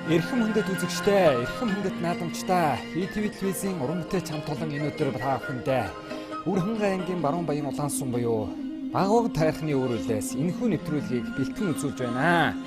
Эрхэм хүндэт үзэгчтэй, эрхэм хүндэт наадамчтай, ETV телевизийн уран бүтээлч хамт олон энэ өдөр та бүхэндээ Үрхэнгийн аймгийн Баруун Баян улаан сум буюу Багуг тайхны өөрөөлөөс энэхүү нэвтрүүлгийг бэлтгэн үзүүлж байна.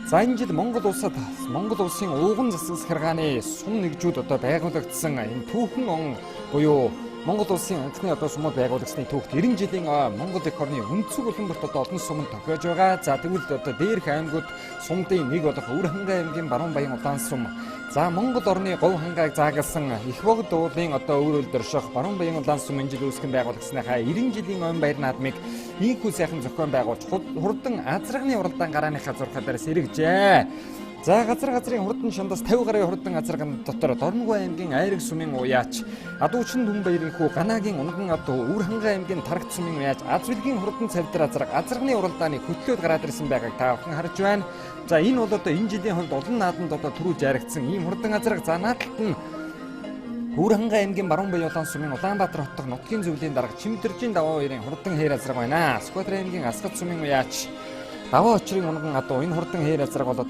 За энэ жил Монгол улсын ууган засаг захиргааны сум нэгжүүд байгуулагдсан энэ түүхэн он буюу Монгол улсын анхны сумууд байгуулагдсны түүхт 90 жилийн Монгол эх орны өнцөг улбарт олон сумд тохиож байгаа. За тэгвэл дээрх аймагуд сумдын нэг болох Үрхэнгийн аймгийн Баруун Баян улаан сум. За Монгол орны говь хангааг заагалсан их богд уулын өөрөөл дөрших Баруун Баян улаан сум энэ жил үүсгэн байгуулагдсныхаа 90 жилийн он баяр наадмыг ийхүү сайхан зохион байгуулж хурдан азрагны уралдаан гарааныхаа зурхаа дээрээс эргэжээ. За газрын хурдан шандаас 50 гаруй хурдан азрагн дотор Дорногов аймгийн Айраг сумын уяач, Адуучин түн баярын хүү Ганагийн Унган адуу, Үрхэнгийн аймгийн Тарагт сумын уяач, Азвилгийн хурдан цавдар азрагны уралдааны хөтлөөд гараад ирсэн байгааг та бүхэн харж байна. За энэ бол энэ жилийн хувьд олон наадамд түрүү жаргагдсан ийм хурдан азраг. За наадталт нь Үрхэнгийн аймгийн Баруун Баян улаан сумын Улаанбаатар хотын нутгийн зөвлөлийн дарга Чимтэржийн даваа хоёрын хурдан хээр азраг байна. Скватер аймгийн Асгат сумын уяач, Даваа очрын Унган адуу энэ хурдан хээр азраг бол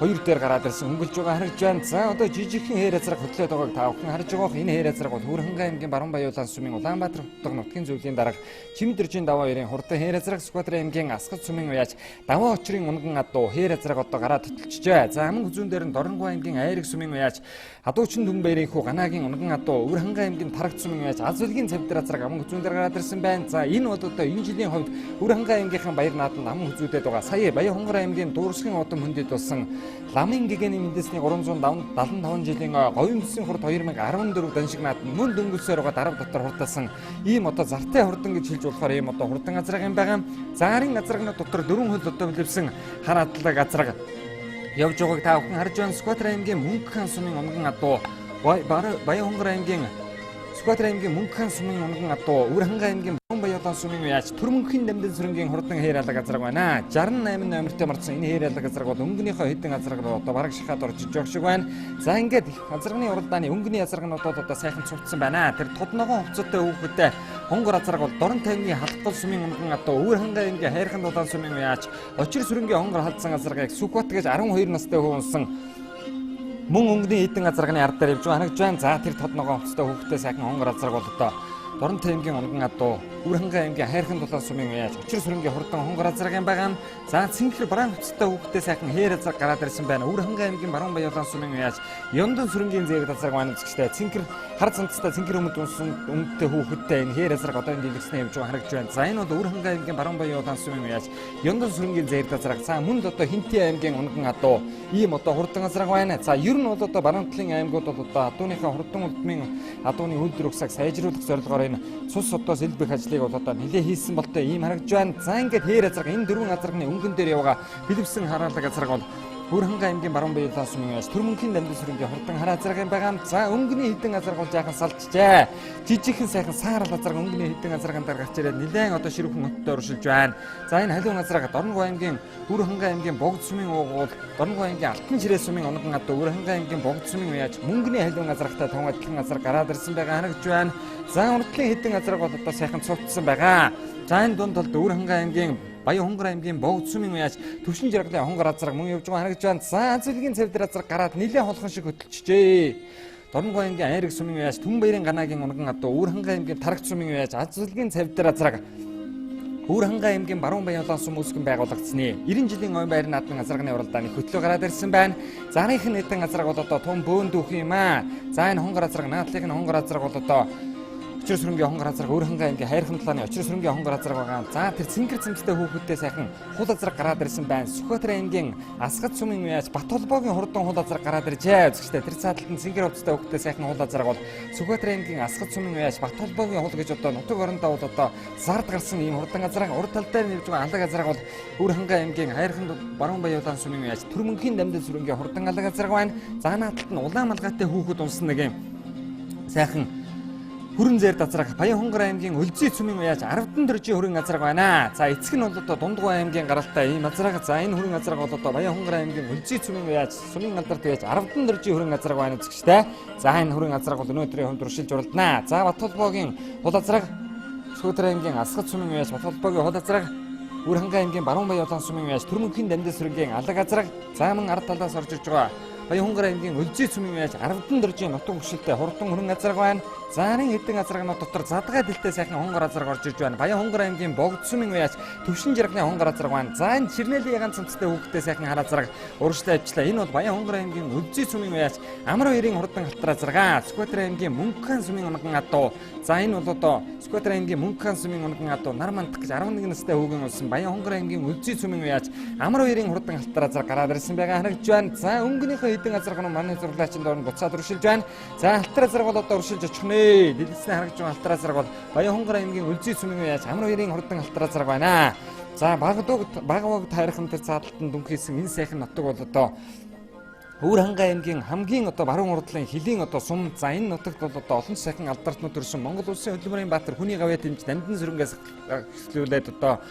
хоёр дээр гараад ирсэн хөнгөлж байгаа харагдж байна. За жижигхэн хээр азраг хөтлөөд байгааг та бүхэн харж байгаа. Энэ хээр азраг бол Үрхэнгийн аймгийн Баруун Баян улаан сумын Улаанбаатар хотын нутгийн зөвлөлийн дарга Чимтэржийн даваа хоёрын хурдан хээр азраг, Скватер аймгийн Асгат сумын уяач, Даваа очрын Унган адуу хээр азраг гараад хөтлөжжээ. За аман хүзүүн дээр нь Дорногов аймгийн Айраг сумын уяач, Адуучин түн баярын хүү Ганагийн Унган адуу, Үрхэнгийн аймгийн Тарагт сумын уяач, Азвилгийн цавдар азраг аман хүзүүн дээр гараад ирсэн байна. За энэ бол энэ жилийн хувьд Үрхэнгийн аймгийнхаа баяр наадамд аман хүзүүдэд байгаа. Сая Баян хонгор аймгийн Дуурсгийн удам хөндөд болсон ламын гэгэний үндэсний 375 жилийн говийн бүсийн хурд 2014 даншиг наадам мөн дөнгөлсөөр байгаа дарав дотор хурдасан ийм зартай хурдан гэж хэлж болохоор ийм хурдан азраг юм байгаа. Заарын азрагнууд дотор 4 хөл хөлөвсөн хар адлаг азраг явж байгааг та бүхэн харж байна. Скватер аймгийн Мөнгөн сумын Унган адуу, Баян хонгор аймгийн Скватер аймгийн Мөнгөн сумын Унган адуу, Үрхэнгийн аймгийн Баруун Баян улаан сумын уяач, Төрмөнхийн Дамдын сүрэнгийн хурдан хээр алга азраг байна. 68 номертой марцсан энэ хээр алга азраг бол өнгөнийхөө хэдэн азраг бараг шахаад орж иж байгаа шиг байна. За ингээд азрагны уралдааны өнгөний азрагнуудад сайхан цугтсан байна. Тэр тодногоон хувцастай хүүхэдтэй хонгор азраг бол Дорн тайвны халдгал сумын Унган адуу, Үрхэнгийн аймгийн Хайрхан улаан сумын уяач, Очир сүрэнгийн хонгор халдсан азрагыг Сүкбат гэж 12 настай хүн унсан мөн өнгөний хэдэн азрагны ард дээр явж байгаа харагдж байна. За тэр тодногоон хувцастай хүүхэдтэй сайхан хонгор азраг бол Дорн таймгийн Унган адуу, Үрхэнгийн аймгийн Хайрхан улаан сумын уяач, Очир сүрэнгийн хурдан хонгор азраг юм байгаа. За цэнхэр бараан хувцастай хүүхэдтэй сайхан хээр азраг гараад ирсэн байна. Үрхэнгийн аймгийн Баруун Баян улаан сумын уяач, Ёндон сүрэнгийн зэрэг азраг байна үзэгчтэй. Цэнхэр хар цантастай цэнхэр өмд унсан өмдтэй хүүхэдтэй энэ хээр азраг энэ дэлгэснээ явж байгаа харагдж байна. За энэ бол Үрхэнгийн аймгийн Баруун Баян улаан сумын уяач, Ёндон сүрэнгийн зэрэг азраг. За мөн Хинтээ аймгийн Унган адуу ийм хурдан азраг байна. За ер нь бол баруун талын аймагуд бол адууныхаа хурдан улдмын адууны үйлдвэр усаг сайжруулах зорилгоор цус сэлбэх ажлыг нэлээ хийсэн болтой ийм харагдж байна. За ингээд хээр азраг энэ дөрвөн азрагны өнгөн дээр явгаа хэлбсэн хараалаг азраг бол Үрхэнгийн аймгийн Баруун Баян улаан сумын уяач, Төрмөнхийн Дамдын сүрэнгийн хурдан хар азраг юм байгаа. За өнгөний хэдэн азраг бол жаахан салжжээ. Жижигхэн сайхан саарал азраг өнгөний хэдэн азраган дараа гарч ирээд нэлээд ширүүхэн хоттой уршилж байна. За энэ халуун азраг Дорногов аймгийн Үрхэнгийн аймгийн Богд сумын уугуул, Дорногов аймгийн Алтан ширээ сумын Унган адуу, Үрхэнгийн аймгийн Богд сумын уяач, мөнгөний халуун азрагтай тун адилхан азраг гараад ирсэн байгаа харагдж байна. За урдлын хэдэн азраг бол сайхан цугтсан байгаа. За энэ дунд бол Үрхэнгийн аймгийн Баян хонгор аймгийн Богд сумын уяач, Төвшин жаргалын хонгор азраг мөн явж байгаа харагдж байна. За Азвилгийн цавдар азраг гараад нэлээд холхон шиг хөтөлчихжээ. Дорногов аймгийн Айраг сумын уяач, Түн баярын Ганагийн Унган адуу, Үрхэнгийн аймгийн Тарагт сумын уяач, Азвилгийн цавдар азраг Үрхэнгийн аймгийн Баруун Баян улаан сум үүсгэн байгуулагдсны 90 жилийн он баяр наадмын азрагны уралдааны хөтлөө гараад ирсэн байна. Зарынхын хэдэн азраг бол тун бөөн дүүх юм аа. За энэ хонгор азраг, наадлынх нь хонгор азраг бол Очир сүрэнгийн хонгор азраг, Үрхэнгийн аймгийн Хайрхан улааны Очир сүрэнгийн хонгор азраг байгаа. За тэр цэнгэр цэмцтэй хүүхэдтэй сайхан хул азраг гараад ирсэн байна. Сүхбаатар аймгийн Асгат сумын уяач, Бат холбоогийн хурдан хул азраг гараад иржээ. Үзэгчтэй тэр цааталд нь цэнгэр хувцастай хүүхэдтэй сайхан хул азраг бол Сүхбаатар аймгийн Асгат сумын уяач, Бат холбоогийн хул гэж нутаг орондоо бол зард гарсан ийм хурдан азраг. Урд тал дээр нэвж байгаа алаг азраг бол Үрхэнгийн аймгийн Хайрхан Баруун Баян улаан сумын уяач, Төрмөнхийн Дамдын сүрэнгийн хурдан алаг азраг байна. За нааталт нь улаан малгайтай хүүхэд унсан нэг юм сайхан хүрэн зэр азраг Баян хонгор аймгийн Өлзий цүмийн уяач, Аравдан дөржийн хүрэн азраг байна. За эцэг нь бол Дундгой аймгийн гаралтай ийм азраг. За энэ хүрэн азраг бол Баян хонгор аймгийн Өлзий цүмийн уяач, сумын алдарт уяач, Аравдан дөржийн хүрэн азраг байна үзэгчтэй. За энэ хүрэн азраг бол өнөөдрийн хувьд уршилж уралдана. За Бат холбоогийн хул азраг, Сүхбаатар аймгийн Асгат цүмийн уяач, Бат холбоогийн хул азраг, Үрхэнгийн аймгийн Баруун Баян улаан сумын уяач, Төрмөнхийн Дамдын сүрэнгийн алаг азраг. За мөн ард талаас орж ирж байгаа Баян Хонгор аймгийн Үлзий цүмэн байж Аравдан дөржийн нутаг хөшөлтэй хурдан хөрөн газар байна. Заарын хэдэн газаргнууд дотор задгай дэлтэй сайхан хонгор газар орж иж байна. Баян Хонгор аймгийн Богд цүмэн байж төвшин жирганы хонгор газар байна. За энэ Чирнэлийн ганц цамцтай хүүхдэд сайхан хар газар урагшлаа ажиллаа. Энэ бол Баян Хонгор аймгийн Үлзий цүмэн байж Амар хоёрын хурдан халтар газар. Сүхбаатар аймгийн Мөнгөн цүмэн унган адуу. За энэ бол одоо Сүхбаатар аймгийн Мөнгөн цүмэн унган адуу нар мандах гэж 11 настай хүүгэн болсон Баян Хонгор аймгийн Үлзий цүмэн байж Амар хоёрын хурдан халтар газар гараад ирсэн байгаа харагдж байна. За өнгөнийхөө хэдэн газаргнууд манай зурлаачийн доор буцаад өршилж байна. За халтар газар бол одоо өршилж очих нэ. Дэлгэцний харагдж байгаа халтар газар бол Баян Хонгор аймгийн Үлзий цүмэн байж Амар хоёрын хурдан халтар газар байна. За Багаваг тайрхан тэр цааталтанд дүнхийсэн энэ сайхан нутаг бол одоо Өвөр хангай аймгийн хамгийн одоо баруун урдлын хилийн одоо сум. За энэ нутагт бол одоо олон сайхан алдаартнууд төрсэн Монгол улсын хөдөлмөрийн баатар хүний гавьяа дэмж Нандин сүрэнгээс эхлүүлээд одоо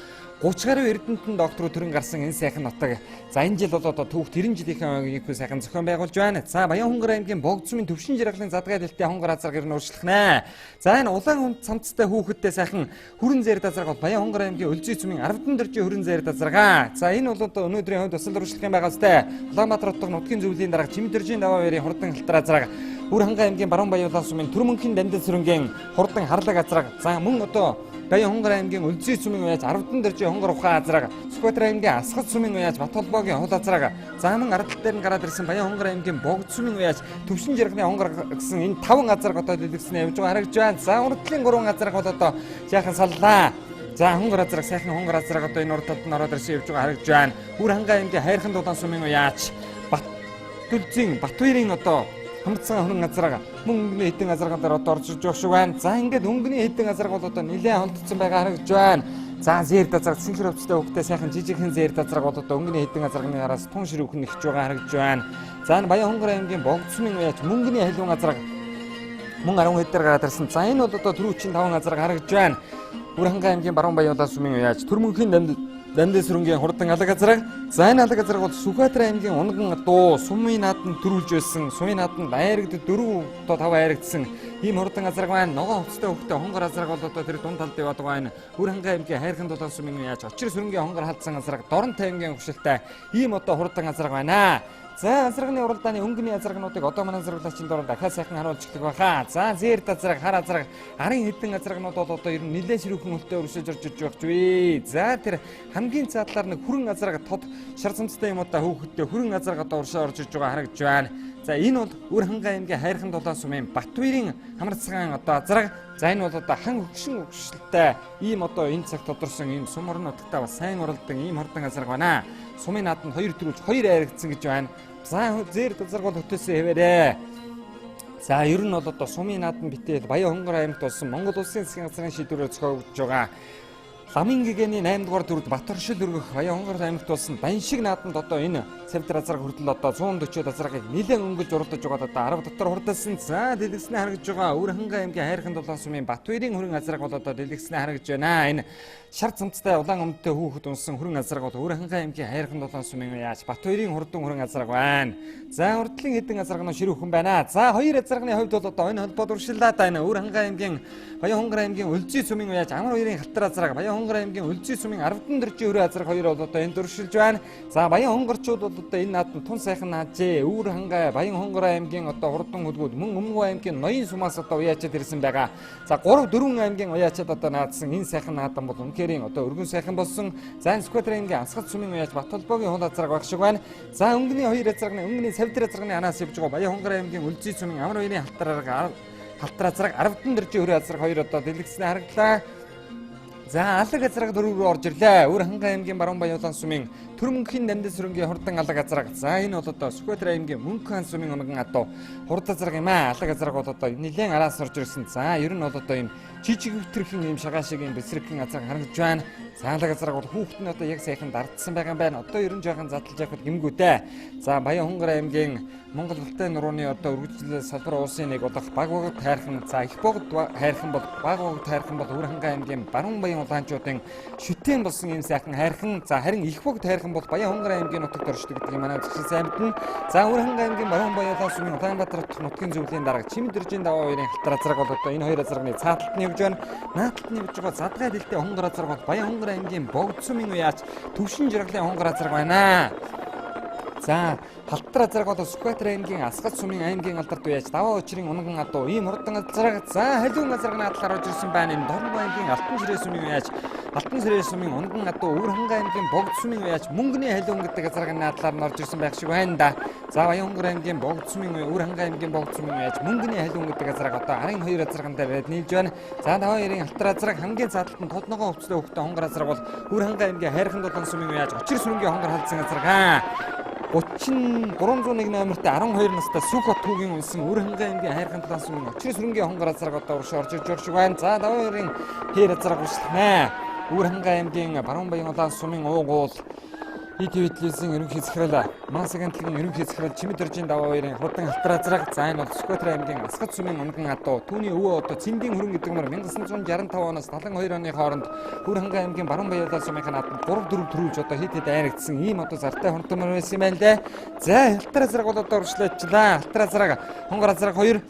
30 гаруй эрдэмтэн доктор төрөн гарсан энэ сайхан нутаг. За энэ жил бол одоо түүх 90 жилийн өнгөө сайхан зохион байгуулж байна. За Баян Хонгор аймгийн Богд цүмэн төвшин жиргалын задгай дэлтэй хонгор газар гэр нь урьдчилах нэ. За энэ улаан цамцтай хүүхэдтэй сайхан хүрэн зэр дазарг бол Баян Хонгор аймгийн Үлзий цүмэн Аравдан дөржийн хүрэн зэр дазаргаа. За энэ бол одоо өнөөдрийн хувьд тусал урьдчилах юм байгаа сте. Улаанбаатар хотын нутгийн зөвлөлийн дарга Чимдэржийн даваа хоёрын хурдан халтар газар. Өвөр хангай аймгийн Баруун Баяулаа сумын Түрмөнхийн Дандин сүрэнгийн хурдан харлаг газар. За мөн одоо Баян Хонгор аймгийн Үлзий цүмэн байж Аравдан дөржийн хонгор ухаан газар. Сүхбаатар аймгийн Асгад цүмэн байж Бат холбоогийн хол газар. За мөн ардтал дээр нь гараад ирсэн Баян Хонгор аймгийн Богд цүмэн байж төвшин жирганы хонгор гэсэн энэ 5 газар одоо дэлгэцнээ явж байгаа харагдж байна. За урдлын 3 газар бол одоо яахан саллаа. За хонгор газар сайхан хонгор газар одоо энэ урд талд нь ороод ирсэн явж байгаа харагдж байна. Өвөр хангай аймгийн Хайрхан дулаан сумын яач Батүлзийн Батбаярын одоо хамтсан хөрөн газар мөн өнгөний хэдэн газарган дээр одоо орж иж байгаа шүү байна. За ингээд өнгөний хэдэн газар бол одоо нэлээд холдсон байгаа харагдж байна. За зэр дазар синхэр өвчтэй хөвгтэй сайхан жижигхэн зэр дазар бол одоо өнгөний хэдэн газарганы араас тун ширүүхэн ихж байгаа харагдж байна. За энэ Баян Хонгор аймгийн Богд цүмэн яач мөнгөний халуун газар мөн 10 хэд дээр гараад ирсэн. За энэ бол одоо түрүүчийн 5 газар харагдж байна. Өвөр хангай аймгийн Баруун Баяулаа сумын яач Түрмөнхийн Дандин сүрэнгийн хурдан алга газар. За энэ алга газар бол Сүхбаатар аймгийн унган дуу сумын нааданд төрүүлж байсан. Сумын нааданд айрагд 4 одоо 5 айрагдсан ийм хурдан газар байна. Ногоон хувцастай хөвгтэй хонгор газар бол одоо тэр дунд талд яваад байгаа байна. Өвөр хангай аймгийн Хайрхан дулаан сумын яач Очир сүрэнгийн хонгор халдсан газар Дорн таймгийн хөшөлтэй ийм одоо хурдан газар байна. За азарганы уралдааны өнгөний азаргнуудыг одоо манай зурлаачийн доор дахиад сайхан харуулж эхлэх байхаа. За зэр дазраг хар азраг арын хэдэн азаргнууд бол одоо ер нь нэлээд ширүүхэн хөлтэй өршөж орж иж байх вэ. За тэр хамгийн цаатлаар нэг хүрэн азраг тод шар цамцтай юм удаа хөөхөдтэй хүрэн азраг одоо уршаа орж иж байгаа харагдж байна. За энэ бол Өвөр хангай аймгийн Хайрхан дулаан сумын Батбаярын хамарцгаан одоо азраг. За энэ бол одоо хан хөгшин хөгшөлтэй ийм одоо энэ цагт тодорсон ийм сум орон нутагтаа бас сайн уралдан ийм хурдан азраг байна. Сумын нааданд 2 төрүүлж 2 айрагдсан гэж байна. За зэр дазарг бол хөтөөсөн хэвээрээ. За ер нь бол одоо сумын нааданд битэл Баян Хонгор аймагт болсон Монгол улсын засгийн газрын шийдвэрээр зохиогдож байгаа. Ламын гэгэний 8 дугаар дүрд Батөршил өргөх Баян Хонгор аймагт болсон Баян шиг нааданд одоо энэ цавдар азраг хүртэл одоо 140 азрагыг нэлээд өнгөлж уралдаж байгаа одоо 10 дотор хурдалсан. За дэлгэцнээ харагдж байгаа Өвөр хангай аймгийн Хайрхан дулаан сумын Батбаярын хөрөн азраг бол одоо дэлгэцнээ харагдж байна. Энэ шар цамцтай улаан өмдтэй хүүхэд унсан хөрөн азраг бол Өвөр хангай аймгийн Хайрхан дулаан сумын яач Батбаярын хурдан хөрөн азраг байна. За урдлын хэдэн азрагнууд ширүүхэн байна. За хоёр азрагны хувьд бол одоо энэ холбоод уршиллаад байна. Өвөр хангай аймгийн Баян Хонгор аймгийн Үлзий цүмэн яач Амар хоёрын халтар азраг Баян Хонгор аймгийн Үлзий цүмэн Аравдан дөржийн хөрөн азраг хоёр бол одоо энд уршилж байна. За Баян хонгорчууд бол одоо энэ нааданд тун сайхан наажээ. Өвөр хангай Баян Хонгор аймгийн одоо хурдан хөлгүүд мөн Өмнөг аймгийн Ноён сумаас одоо уяачаад ирсэн байгаа. За 3 4 аймгийн уяачаад одоо наадсан энэ сайхан наадан бол үнэхээр одоо өргөн сайхан болсон. За энэ Сүхбаатар аймгийн Асгад сумын уяач Бат холбоогийн хол азраг баг шиг байна. За өнгөний 2 азрагны өнгөний цавдар азрагны анаас явж байгаа Баян Хонгор аймгийн Үлзий цүмэн Амар хоёрын халтар азраг Аравдан дөржийн хөрөн азраг хоёр одоо дэлгэцнээ харагдлаа. За алга азраг 4 рүү орж ирлээ. Өвөр хангай аймгийн Баруун Баяулаа сумын Түрмөнхийн Дандин сүрэнгийн хурдан алга азраг. За энэ бол одоо Сүхбаатар аймгийн Мөнгөн сумын унган адуу хурд азраг юм аа. Алга азраг бол одоо нэлээд араас орж ирсэн. За ер нь бол одоо ийм жижиг хөвтөрхөн ийм шагаа шиг ийм бэсрэгхэн азраг харагдж байна. За алга азраг бол хүүхэд нь одоо яг сайхан дардсан байгаа юм байна. Одоо ер нь жоохон задлж явахд гэмгүүтэй. За Баян Хонгор аймгийн Монгол Ултай нурууны одоо үргэлжлэл салбар улсын нэг удах Багвагд хайрхан. За их Богд хайрхан бол Багвагд хайрхан бол Өвөр хангай аймгийн Баруун Баян улаанчуудын шүтэн болсон ийм сайхан хайрхан. За харин их Богд хайрхан бол Баян Хонгор аймгийн нутагт оршдог гэдэг юм манай зуршил сайн мэднэ. За Өвөр хангай аймгийн Баруун Баяулаа сумын Улаанбаатар нутгийн зөвлөлийн дарга Чимдэржийн даваа хоёрын халтар азраг бол одоо энэ хоёр азрагны цааталт нь явж байна. Нааталт нь явж байгаа задгай дэлтэй хонгор азраг бол Баян Хонгор аймгийн Богд цүмэн уяач төвшин жиргалын хонгор азраг байна. За халтар азраг бол Сүхбаатар аймгийн Асгат сумын аймгийн алдарт уяж даваа учрын унган адуу ийм урдан азраг за халиун азрагны адал орж ирсэн байна. Энэ Дорног аймгийн Алтан сэрээ сумын уяж Алтан сэрээ сумын унган адуу Өвөр хангай аймгийн Богд сумын уяж мөнгөний халиун гэдэг азрагны адлаар нь орж ирсэн байх шиг байна да. За Баянгөр аймгийн Богд сумын Өвөр хангай аймгийн Богд сумын уяж мөнгөний халиун гэдэг азраг одоо 12 азраган дээр нийлж байна. За даваа ярийн халтар азраг хамгийн задлалт нь тодногоо өвчлөө хөхтө хонгор азраг бол Өвөр хангай аймгийн Хайрхан дулаан сумын уяж Очир сүрэнгийн хонгор халдсан азраг 301 номертэй 12 настай Сүхбат түүгийн унсан Өвөр хангай аймгийн Хайрхан дулаан сумын Очир сүрэнгийн хонгор азраг одоо урш орж ирж байна. За даваа ярийн хээр азраг уршлаа. Өвөр хангай аймгийн Баруун Баян улаан сумын уугуул ИТВ телевизийн ерөнхий захирал Мансаг хамтлагийн ерөнхий захирал Чимэд Дөржийн даваа хоёрын хурдан халтар азраг за энэ бол Сүхбаатар аймгийн Асгат сумын унган адуу түүний өвөө одоо Цэндийн хөрөн гэдэг мөр 1965 оноос 72 оны хооронд Өвөр хангай аймгийн Баруун Баян улаан сумын наадмад 3-4 төрүүлж одоо хэд айрагдсан ийм одоо зартай хонтомор байсан юм байна лээ. За халтар азраг бол одоо уршлаачлаа. Халтар азраг хонгор азраг 2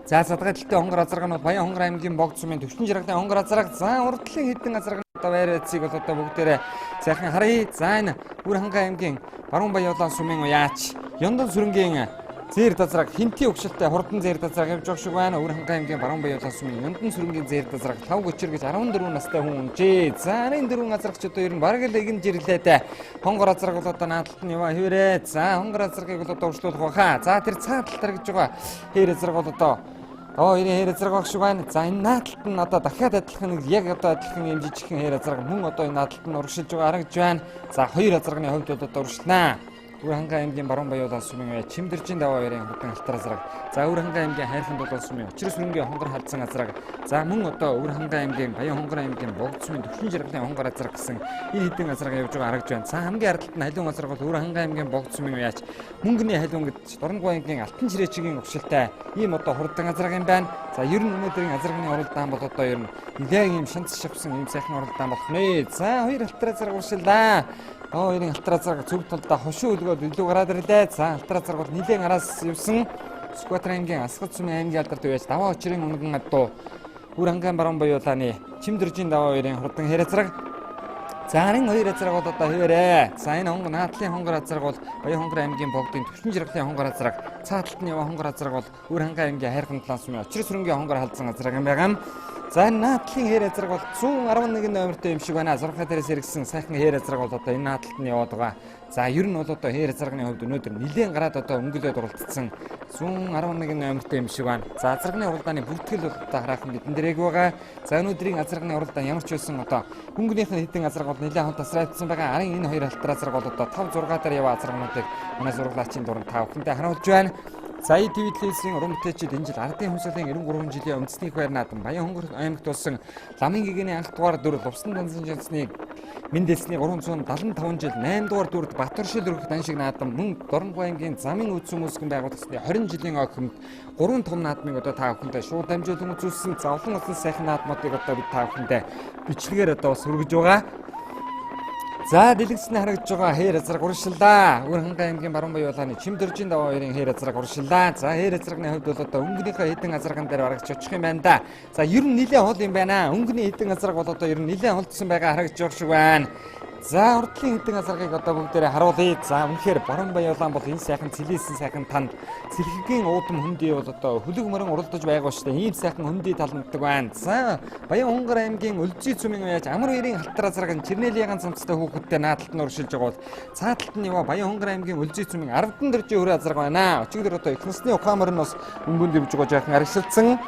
за садгай талтай хонгор азраг нь Баян хонгор аймгийн Богд сумын төвчин жиргалийн хонгор азраг за урдлын хэдэн азраг одоо байрацыг бол одоо бүгдээрээ сайхан харъя. За энэ Өвөр хангай аймгийн Баруун Баян улаан сумын уяач Ёндон сүрэнгийн зээр дазраг хинти өгшөлтэй хурдан зээр дазраг явж байгаа шиг байна. Өвөр хангай аймгийн Баруун Баян улаан сумын Ёндон сүрэнгийн зээр дазраг 5 гочир гэж 14 настай хүн унжээ. За 14 азрагч одоо ер нь бараг л эгэн жирлээд хонгор азраг бол одоо наадталт нь яваа хэвээрээ. За хонгор азрагыг бол одоо уршлуулах баха. За тэр цаа талтар гэж байгаа хээр азраг бол одоо энэ хээр азраг баг шиг байна. За энэ наадталт нь одоо дахиад адилхан нэг яг одоо адилхан юм жижигхэн хээр азраг мөн одоо энэ наадталт нь урагшилж байгаа харагдж байна. За хоёр азрагны хувьд бол одоо урагшлаа. Өвөр хангай аймгийн Баруун Баян улаан сумын Чимдэржийн даваа хоёрын хурдан халтар азраг. За Өвөр хангай аймгийн Хайрхан дулаан сумын Очир сүрэнгийн хонгор халдсан азраг. За мөн одоо Өвөр хангай аймгийн Баян хонгор аймгийн Богд сумын төвчин жиргалийн хонгор азраг гэсэн энэ хэдэн азраг явж байгаа харагдж байна. За хамгийн ардталт нь халиун азраг бол Өвөр хангай аймгийн Богд сумын уяач мөнгөний халиун гэж Дорног аймгийн Алтан сэрээчгийн өгшөлтэй ийм одоо хурдан азраг юм байна. За ер нь өнөөдрийн азрагны уралдаан бол одоо ер нь нэлээд ийм шанц шавсан ийм сайхан уралдаан болох нэ. За хоёр халтар азраг уршиллаа. Хоёрын халтар азраг зөв талдаа хошуу өлгөөд илүү гараад ирлээ. За халтар азраг бол нэлээд араас явсан. Сүхбаатар аймгийн Асгат сумын аймгийн алдарт уяач даваа учрын унган адуу Өвөр хангай Баруун Баян улааны Чимдэржийн даваа хоёрын хурдан хээр азраг. За 12 азраг бол одоо хэвээрээ. За энэ хонгор наадлын хонгор азраг бол Баян хонгор аймгийн Богдын төвчин жиргалийн хонгор азраг. Цааталт нь яваа хонгор азраг бол Өвөр хангай аймгийн Хайрхан дулаан сумын Очир сүрэнгийн хонгор халдсан азраг юм байгаа. За наадлын хээр азраг бол 111 номертой юм шиг байна. Зурхай дээрээс хэрэгсэн сайхан хээр азраг бол одоо энэ наадталт нь яваад байгаа. За ер нь бол одоо хээр азрагны хувьд өнөөдөр нэлээд гараад одоо өнгөлөөд уралдсан 111 номертой юм шиг байна. За азрагны уралдааны бүртгэл бол одоо хараахан бидэн дээрэг байгаа. За өнөөдрийн азрагны уралдаан ямар ч байсан одоо хөнгөнийх нь хэдэн азраг бол нэлээд хамт тасрагдсан байгаа. Арын энэ хоёр халтар азраг бол одоо 5 6 дээр яваа азрагнуудыг манай зураглаачийн дуранд та бүхэндээ харуулж байна. За ИТВ телевизийн уран бүтээлчид энэ жил ардын хувьсгалын 93 жилийн үндэсний баяр наадам Баян хонгор аймагт болсон ламын гэгэний анх дугаар дүр Лувсан дансын жилсний Мэндэлсний 375 жил 8 дугаар дүрд Батөршил өргөх даншиг наадам мөн Дорног аймгийн замын үдс хүмүүсгэн байгуулагдсны 20 жилийн огт 3 том наадмыг одоо та бүхэндээ шууд дамжуулан үзүүлсэн зовлон болсон сайхан наадмуудыг одоо бид та бүхэндээ бичлэгээр одоо бас хүргэж байгаа. За дэлгэцний харагдж байгаа хээр азраг уршиллаа. Өвөр хангай аймгийн Баруун Баян улааны Чимдэржийн даваа хоёрын хээр азраг уршиллаа. За хээр азрагны хувьд бол одоо өнгөнийхөө хэдэн азраган дээр барагч очих юм байна да. За ер нь нэлээд хол юм байна. Өнгөний хэдэн азраг бол одоо ер нь нэлээд холдсон байгаа харагдж байгаа шиг байна. За урдлын хэдэн азрагыг одоо бүгдээрээ харуулъя. За үнэхээр Баруун Баян улаан бол энэ сайхан цэлийсэн сайхан танд цэлхэгийн уудам хөндөй бол одоо хөлөг мөрөн уралдаж байгаа шүү дээ. Ийм сайхан хөндөй талмддаг байна. За Баян хонгор аймгийн Өлзий цумын уяач амар хоёрын халтар азраг нь Чернэлийн цамцтай хүүхэдтэй наадталт нь уршилж байгаа бол цааталт нь яваа Баян хонгор аймгийн Өлзий цумын 10 дөржийн хүрээ азраг байна. Өчигдөр одоо их насны ухаамар нь бас өнгөнд дэвж байгаа жаахан аргишилсан.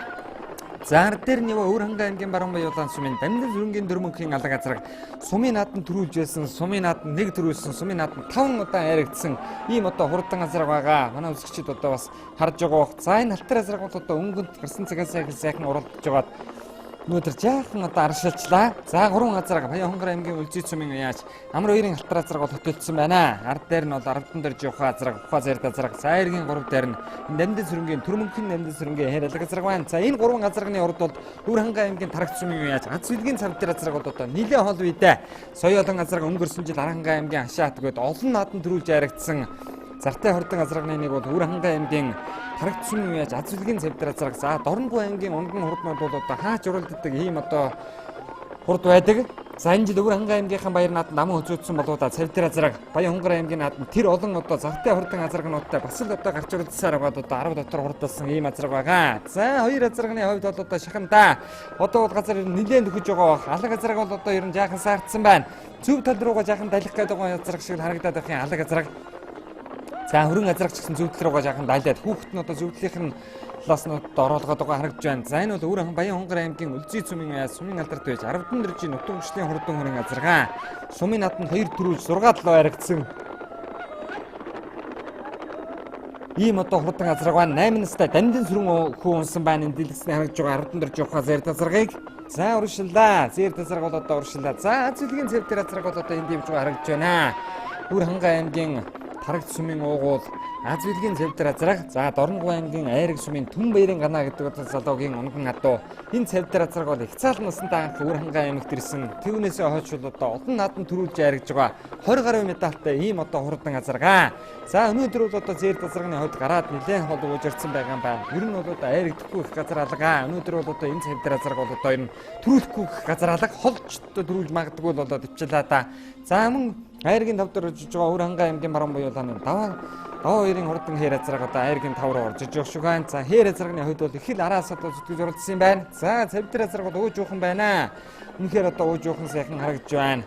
За ар дээр нь яваа Өвөр хангай аймгийн Баруун Баян улаан сумын Дамнал өрөнгийн дөрмөнхийн алга азраг сумын нааданд төрүүлж байсан, сумын нааданд нэг төрүүлсэн, сумын нааданд 5 удаа яригдсан ийм одоо хурдан азраг байгаа. Манай үзэгчид одоо бас харж байгаа. За энэ алтар азраг бол одоо өнгөнд гарсан цагаас сайхан уралдаж байгаад өнөөдөр жаахан одоо аршилчлаа. За 3 азраг Баян хонгор аймгийн Өлзий цумын уяач амар хоёрын алтар азраг бол хөтөлсөн байна. Ард дээр нь бол ардтан дэрж явах азраг, ухаа зэрэг азраг, за эргийн 3 дээр нь Дамдал сүрэнгийн Төрмөнхөн Дамдал сүрэнгийн хээр алга азраг байна. За энэ 3 азрагны урд бол Өвөр хангай аймгийн Тарагт цумын уяач Ганц үлгийн цав дээр азраг бол одоо нэлээд хол үедээ соёолон азраг өнгөрсөн жил Аранхай аймгийн Хашаат гээд олон нааданд төрүүлж яригдсан зартай хурдан азрагны нэг бол Өвөр хангай аймгийн Тарагт цумын уяач Аз үлгийн цав дээр азраг. За Дорног аймгийн унган хурднууд бол одоо хаач уралддаг ийм одоо хурд байдаг. За энэ жил Өвөр хангай аймгийнхан баяр наадам наман үзүүлсэн болоо цавтар азраг Баян хонгор аймгийн наадам тэр олон загтай хурдан азрагнуудтай бас л гарч ирдсээр байгаа 10 дотор хурдалсан ийм азраг байгаа. За хоёр азрагны хувьд бол шахандаа бол газар нэлээд нөхөж байгаа. Алаг азраг бол ер нь жаахан саардсан байна. Зөв тал руугаа жаахан далих гэдэг азраг шиг харагдаад байх юм алаг азраг. За хөрөн азраг ч гэсэн зөв тал руугаа жаахан далиад хүүхэд нь зөвдлийнх нь талааснууд ороолгоод байгаа харагдж байна. За энэ бол Өвөр Баян хонгор аймгийн Үлзий цүмэн сумын алдарт байж 10 дэржийн нутаг хөгжлийн хурдан хөрөн азаргаа. Сумын нааданд 2 төрүүлж 6 лоо харагдсан. Ийм хурдан азраг байна. 8 настай дандин сүрэн хүү унсан байна. Энд дэлгэсний харагдж байгаа 10 дэрж явах зэр азаргыг. За уршиллаа. Зэр азарг бол уршиллаа. За зөвлөгийн цэвтэр азарг бол энд дэмж байгаа харагдж байна. Өвөр хангай аймгийн Тарагт сумын уугуул Азвилгийн цэвтэр азраг. За Дорногов аймгийн Айраг сумын Түн баярын ганаа гэдэг залуугийн унган адуу. Энэ цэвтэр азраг бол их цаал настай анх Өвөр хангай аймагт ирсэн. Түүнээсээ хойш бол олон наадам төрүүлж яригж байгаа 20 гаруй медальтай ийм хурдан азраг. За өнөөдөр бол зэр азрагны хувьд гараад нэлээд хол уужирсан байгаа юм байна. Ер нь бол айрагдахгүй их газар алга. Өнөөдөр бол энэ цэвтэр азраг бол ер нь төрүүлэхгүй их газар алга. Холч төрүүлж магадгүй бол дэвчлээ да. За мөн Айргийн тавдар орж байгаа Өвөр хангай аймгийн баруун буюулааны даваа хоёрын хурдан хээр азраг Айргийн тав руу орж иж шүү гэн. За хээр азрагны хувьд бол их л араас зүтгэж оролцсон юм байна. За цавтар азраг бол ууж уухан байна. Үнэхээр ууж уухан сайхан харагдж байна.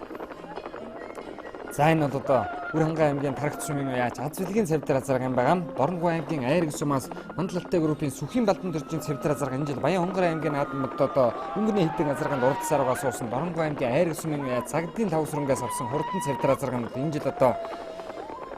За энэ бол Өвөр хангай аймгийн Тарагт сумын яаж Азвилгийн цавтар азраг юм байгаа. Дорногов аймгийн Айраг сумаас Мандалтай группийн Сүхийн Балдан дэржийн цавтар азраг энэ жил Баян хонгор аймгийн наадамд өнгөний хэдэн азраганд уралдсаар байгаа суусан Дорногов аймгийн Айраг сумын яаж Цагдгийн тав сүрэнгээс авсан хурдан цавтар азраганд энэ жил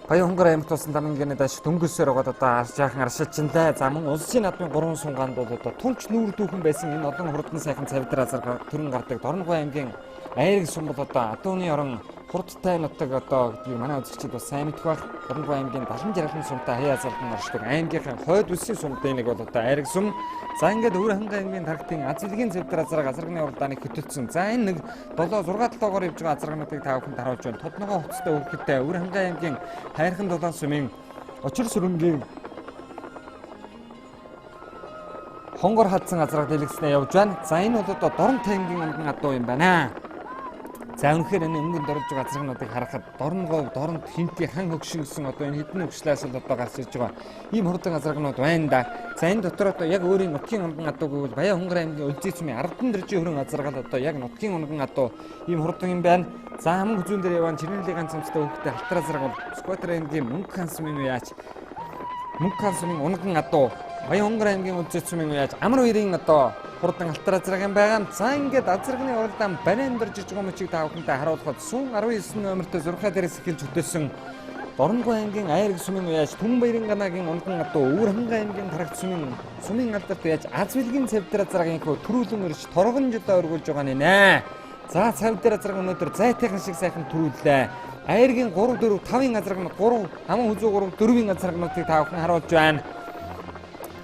Баян хонгор аймагт тусан дамынгийн дэш дөнгөсөөр байгаа жаахан аршилчинтай. За мөн улсын наадмын 3 сунганд бол тунч нүүр дүүхэн байсан энэ олон хурдан сайхан цавтар азраг төрөн гардаг. Дорногов аймгийн Айраг сум бол адууны орон хурдтай нутаг гэдгийг манай үзэгчид бас сайн мэдэх байх. Дорногов аймгийн 70 жаргалан сумтай хаяа залдан оршдог. Аймгийнхан хойд үсгийн сумтай нэг бол Айраг сум. За ингээд Өвөр хангай аймгийн Тарагтын Азвилгийн цэвтэр азрагны уралдааныг хөтөлсөн. За энэ нэг 7-6 толгоор явж байгаа азрагнуудыг та бүхэнд харуулж байна. Тодногоо хувцастай өгөхтэй Өвөр хангай аймгийн Хайрхан дулаан сумын Очир сүрэнгийн хонгор хадсан азраг дэлгэснээ явж байна. За энэ бол Дорн таймгийн унган адуу юм байна. За үнэхээр энэ өнгөнд орж байгаа азрагнуудыг харахад Дорногов, Дорнт хинти хан хөгшин гэсэн энэ хэдэн хөгшлээс л гарч ирж байгаа. Ийм хурдан азрагнууд байна да. За энэ дотор яг өөрийн нутгийн унган адуу гэвэл Баян хонгор аймгийн Үлзий цүмийн 10 дэржийн хөрөн азраг л яг нутгийн унган адуу ийм хурдан юм байна. За хамаг зүүн дээр явсан Чирнэлийн ганц цамцтай хөвгтэй халтар азраг бол Скватер аймгийн Мөнгө хаан сумын яаж Мөнгө хаан сумын унган адуу Баян хонгор аймгийн Үлзий цүмийн яаж Амар хоёрын хурдан алтар азраг юм байгаа. За ингээд азрагны уралдаан банан дэрж байгаа мөчийг та бүхэндээ харуулхад сүүн 19 номертой зурхаа дээрээс эхэлж хөтөлсөн Дорногов аймгийн Айраг сумын яаж Түн баярын ганагийн унган адуу Өвөр хангай аймгийн Тарагт сумын алдарт яаж Азвилгийн цавтар азрагийн төрүүлэн өрч торгонждоо өргүүлж байгаа нэ. За цавтар азраг өнөөдөр зайтайхан шиг сайхан төрүүллээ. Айргийн 3 4 5-ын азрагнууд 3 хаман хүзүү 3 4-ийн азрагнуудыг та бүхэн харуулж байна.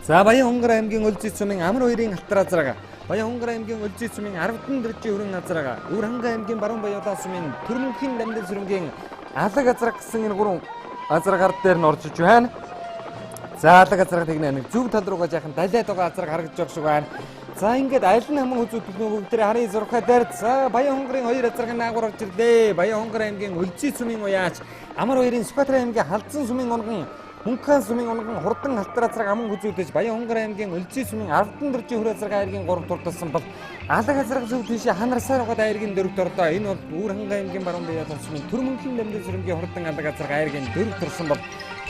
За Баян хонгор аймгийн Үлзий цүмийн Амар хоёрын алтар азраг Баян хонгор аймгийн Үлзий цүмийн 10 дэржийн хөрөн азраг Өвөр хангай аймгийн баруун буюулаа сумын Төрмөнхийн дамдын сүрэнгийн алаг азраг гэсэн энэ 3 азраг ард дээр нь орж иж байна. За алаг азраг тэгнэ нэг зөв тал руугаа жаахан далиад байгаа азраг харагдж байгаа шиг байна. За ингээд аль нь хаман үзүүд бүгд тэр харын зурхаа дээр за Баян хонгорын 2 азрагын наагур орж ирлээ. Баян хонгор аймгийн Үлзий цүмийн уяач Амар хоёрын Скватер аймгийн Халдсан сумын унган Мөнгө хаан сумын унган хурдан халтар азраг аман үзүүлдэж Баян хонгор аймгийн Үлзий цүмийн 10 дэржийн хөр азраг Айргийн 3 турдсан бол алаг азраг зөв тийшээ ханарсаар байгаа Айргийн 4 турлоо. Энэ бол Өвөр хангай аймгийн баруун буюулаа сумын Төрмөнхийн дамдын сүрэнгийн хурдан алаг азраг Айргийн 4 турсан бол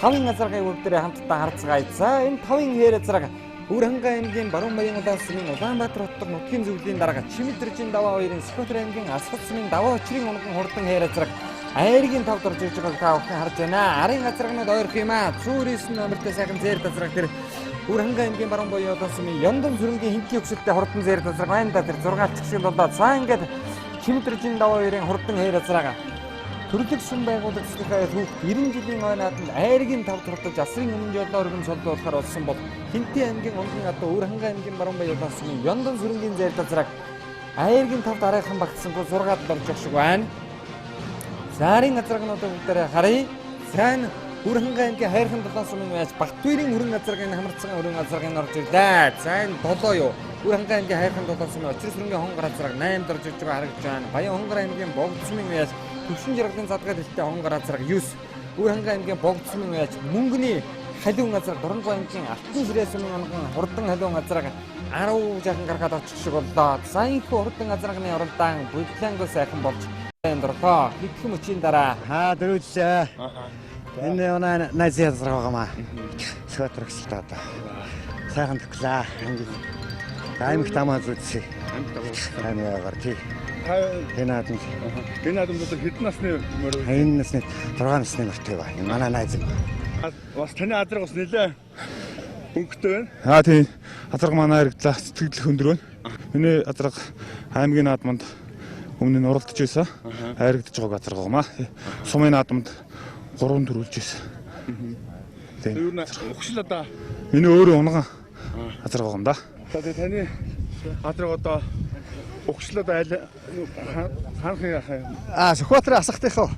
5-ын азрагын үрдэрээ хамтдаа харцгаая. За энэ 5-ын хээр азраг Өвөр хангай аймгийн баруун буюулаа сумын Улаанбаатар хотод нутгийн зөвлөлийн дарга Чимэд дэржийн даваа 2-ын Скватер аймгийн Асхат сумын даваа очрын унган хурдан хээр азраг Айргийн тав дорж иж байгааг та бүхэн харж байна. Арын азрагнууд ойрох юм аа. 109 номертой сайхан зэр азраг тэр Өвөр хангай аймгийн баруун буюулаа сумын Ёндон сүрэнгийн хинтийн хөвшөлтэй хурдан зэр азраг байна да. Тэр 6 ачиг шиг болоо. За ингээд Чимэд дэржийн даваа 2-ын хурдан хээр азраг төрөлх сүм байгуулагчдынхаа хүүхд 90 жилийн ой наадамд Айргийн тав туртаж асрын өмнө жолоо өргөн солдуулахаар болсон бол Хинтийн аймгийн унган адуу Өвөр хангай аймгийн баруун буюулаа сумын Ёндон сүрэнгийн зэр азраг Айргийн тавд арайхан багтсан 6-ад орж явах шиг байна. Сарын азрагнуудыг бүгдээрээ харъя. Сайн Үрхэнгийн аймгийн хайрхан 7 сумын байж Батбаярын өрн газаргын хамарцсан өрн газаргын орж ирлээ. За энэ 7 юу? Үрхэнгийн аймгийн хайрхан 7 сумын очирс өрнгийн хонгор газарга 8 дорж иж байгаа харагдж байна. Баян хонгор аймгийн богд сумын байж төвшин жаргалын задгаа дэлтэй хонгор газарга 9. Үрхэнгийн аймгийн богд сумын байж мөнгөний халиун газар Дорногов аймгийн Алтан сэрээ сумын онгон хурдан халиун газарга 10 жаахан гаргаад очих шиг боллоо. За энэ хурдан газарганы оролдаан бүдлэнгөө сайхан болж дорлоо. Хэдхэн мөчийн дараа дөрөвчээ. Энэ онаа найзаад байгаа. Сөөтрөгсөлтэй одоо. Сайхан төглөө. Аймаг тамаа зүтсэй. Аймагаар тий. Энэ наадам хэдэн насны мөр? Энэ насны 6 насны мөртэй ба. Энэ манай найз. Бас таны азраг бас нэлээ өнгөтэй байна. Тийм. Азраг манай харагдлаа сэтгэл хөндөр байна. Миний азраг аймгийн наадманд өмнө нь оролдож байсан. Хайрагдаж байгаа газар гоомаа. Сумын наадамд 3 төрүүлж байсан. Тийм. Юу нэ ухшил одоо миний өөрөө унган газар гоом да. Тэгээд таны газар одоо ухшил одоо аль хаанхны Сүхбаатарын асахтайхаа.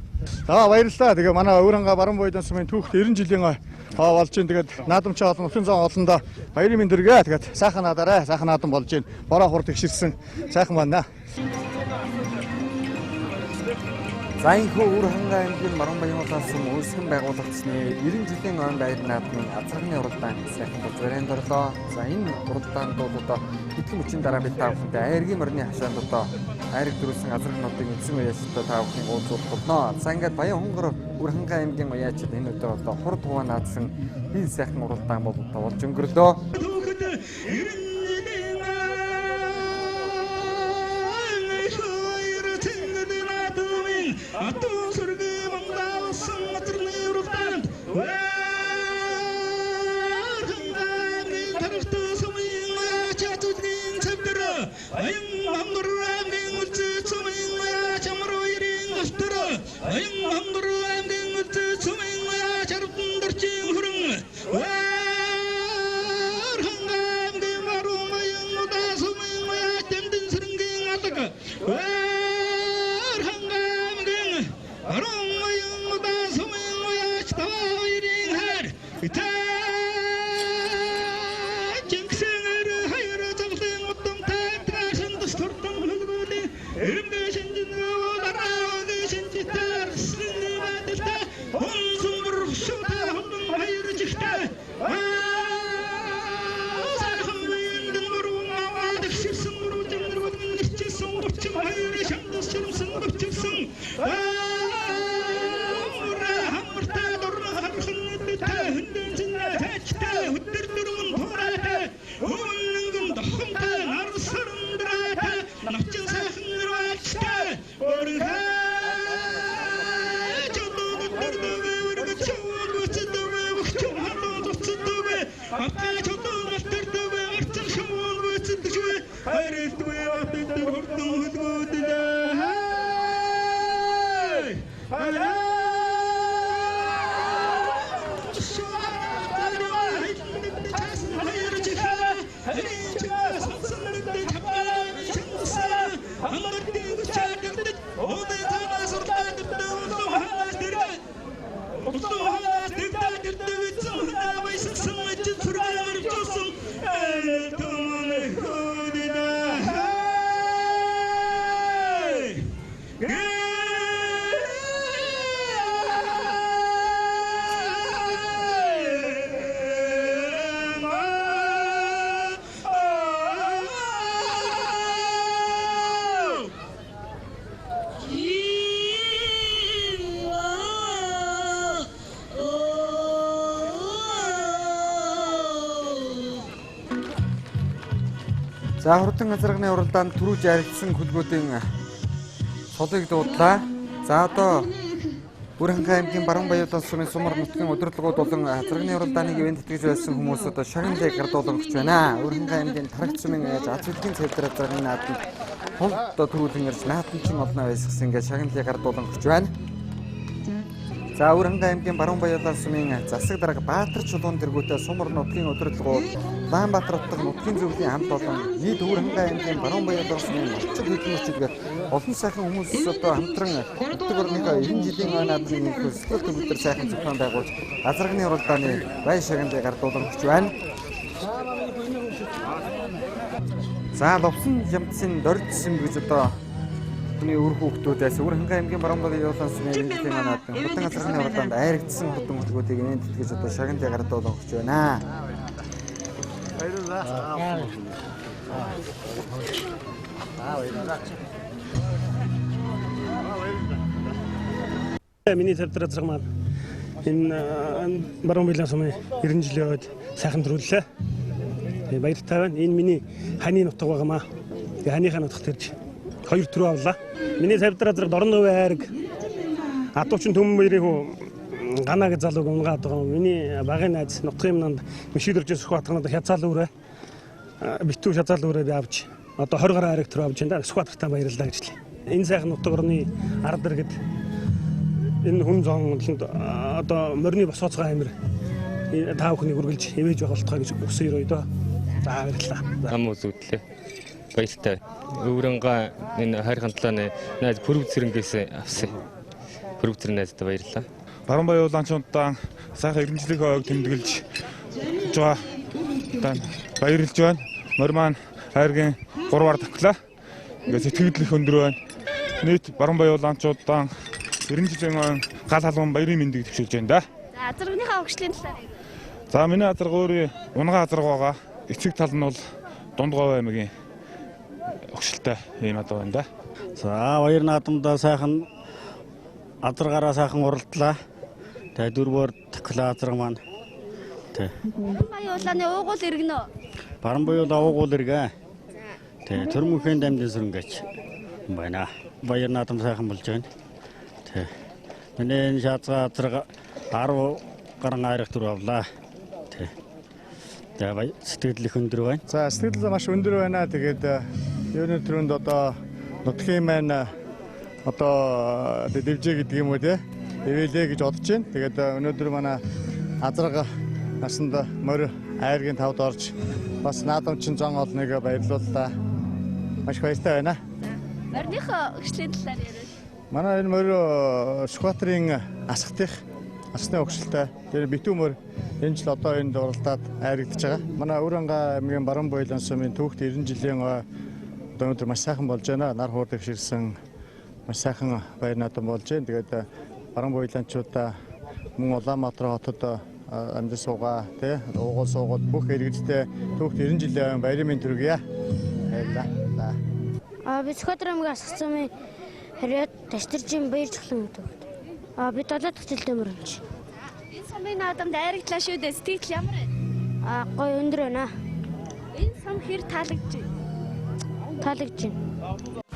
Баярлалаа. Тэгээ манай Өвөрханга баруун бойдон сумын түүхт 90 жилийн болж байна. Тэгээд наадамчаа олон утсын зам олондоо баярын мэндэргээ. Тэгээд сайхан наадаарай. Сайхан наадам болж байна. Бороо хурд ихширсэн. Сайхан байна. За энэ Өвөрханга аймгийн Маран Баян улаан сум үүсгэн байгуулагдсны 90 жилийн он баяр наадмын азарганы уралдаан сайхан болж барайнд орлоо. За энэ уралдаанд бол одоо хэдхэн мөчийн дараа бид та бүхэнд айргийн морины хашаанд одоо айрыг дөрүүлсэн азаргнуудын эзэн уяачтай та бүхнийг уулзуулах болно. За ингээд Баян хонгор Өвөрханга аймгийн уяачид энэ өдөр одоо хурд хуваа наадсан энэ сайхан уралдаан бол одоо болж өнгөрлөө. Атуу сүргээ мангaalсан матерны уралдаанд хангагийн тархтуу сумын ячаатудгийн цэвдэр аян хамгураамгийн үлзээ сумын ячамройрын галтэр аян хамгураамгийн үлзээ сумын ячардан дөрчин хүрэн хангагийн маруу аян удаа сумын ячамдэн сэрэнгийн алга За хурдан азарганы уралдаанд түрүү жаргдсан хөлбөдийн цолыг дуудлаа. За одоо Өвөрханга аймгийн Баруун Баян улаан сумын сумар нутгийн удирдлагууд болон азарганы уралдааныг ивент тэтгэж байсан хүмүүс одоо шагналыг гардуулан өгч байна. Өвөрханга аймгийн Тархач сумын азаргын цэвэр азарганы наадамд хонт төрүүлэн ирж наадамчин олноо байсгсан ингээд шагналыг гардуулан өгч байна. За Өвөрхангай аймгийн Баруун Баялал сумын засаг дарга Баатар чулуун тэргүүтээ Сумар нутгийн удирдлагууд Улаанбаатар хотын нутгийн зөвлөлийн хамт олон нийт Өвөрхангай аймгийн Баруун Баялал сумын малчид хөдөлмөрчдгээд олон сайхан хүмүүс одоо хамтран өдөр орныхоо 90 жилийн ой наадмын нэг төсөл төвлөр сайхан зохион байгуулж азарганы уралдааны бай шагналыг гардуулан өгч байна. За ловсон хямдсын доржсэн гэж одоо Хүний өр хүүхдүүдээс Өвөрхангай аймгийн Баруун Баялал сумын иргэдийн манад хурдан азарганы уралдаанд айрагдсан хурдан хөтгүүдийг энд тэтгэж одоо шагналыг гардуулан өгч байна. Миний цавдраа зэрэг маань энэ Баруун Баялал сумын 90 жилийн үед сайхан төрүүллээ. Баяртай байна. Энэ миний ханы нутаг байгаамаа. Ханыхаа нутагт ирж 2 төрөө авлаа. Миний цавдраа зэрэг Дорноговын айраг Адуучин Төмөн баярын хүү Ганаа гэж залууг унгаад байгаа. Миний багын найз нутгийн манд мишилэрж Сүхбаатарт хязаал өрөө битүү хязаал өрөө би авч одоо 20 гаруй айраг төрөө авч энэ Сүхбаатартаа баярлалаа гэж хэлээ. Энэ сайхан нутаг орны ард иргэд энэ хүн зоонлонд одоо морины босооцгоо амир та бүхнийг үргэлж ивэж байгаа болтгоо гэж өсөн өрөө дөө. За баярлалаа. Ам үзүүлээ. Баяртай. Өвөрхангай энэ хайр хандлааны найз Пүрв Цэрэнгээс авсан. Пүрв Цэрэн найзтай баярлалаа. Баруун Баялалчуудаа сайхан 90 жилийн ойг тэмдэглэж байгаа. Баярлж байна. Морь маань хайргийн 3-аар тавхлаа. Ингээд сэтгэл их өндөр байна. Нийт Баруун Баялалчуудаа 90 жилийн ойн гал халуун баярын мэндийг төвшүүлж байна да. За азаргныхаа өгшлийн талаар. За миний азарга өөрийн унгаа азарга байгаа. Эцэг тал нь бол Дундгов аймгийн өгшөлтэй юм одоо байна да. За баяр наадамдаа сайхан азаргаараа сайхан уралдлаа. Тэгээ дөрвөөр тавхлаа азарга маань. Тэг. Баялалааны уугуул иргэнэ. Баруун Баялал уугуул иргэ. Тэг. Төрмөхийн дамжин сүрэнгээч байна. Баяр наадам сайхан болж байна. Тэг. Миний шаацгаа азарга 10 гаруй айраг төрөө авлаа. Тэг. Тэгээ сэтгэл их өндөр байна. За сэтгэл маш өндөр байна. Тэгээд юуны төрөнд одоо нутгийн маань одоо дэвжээ гэдэг юм уу те ивэлээ гэж бодож байна. Тэгээд өнөөдөр манай азарга насанд морь айргийн тавд орж бас наадамчин зон олныг баярлууллаа. Маш баяртай байна. Морьныхоо өгшлийн талаар яриад. Манай энэ морь Сүхбаатарын асхтын өгшөлтэй. Тэр битүү морь энэ жил одоо энд уралдаад айрагдж байгаа. Манай Өвөрхангай аймгийн Баруун Баялал сумын түүхт 90 жилийн өнөөдөр маш сайхан болж байна. Нар хуурдаг ширсэн маш сайхан баяр наадам болж байна. Тэгээд Баруун Баялалчуудаа мөн Улаанбаатар хотод амьд суугаа тий уугуул суугаад бүх иргэдтэй түүхт 90 жилийн баярын мэнд төргийа. Баярлалаа. Би Сүхбаатар аймгийн асхтын сумын харьяат Таштержийн баяр цоглон гэдэг. Би 7 дахь жилдээ мөрөнч. Энэ сумын наадамд айрагдлаа шүү дээ. Сэтгэл ямар вэ? Гоё өндөр байна. Энэ сум хэр таалагдж байна? Таалагдж байна.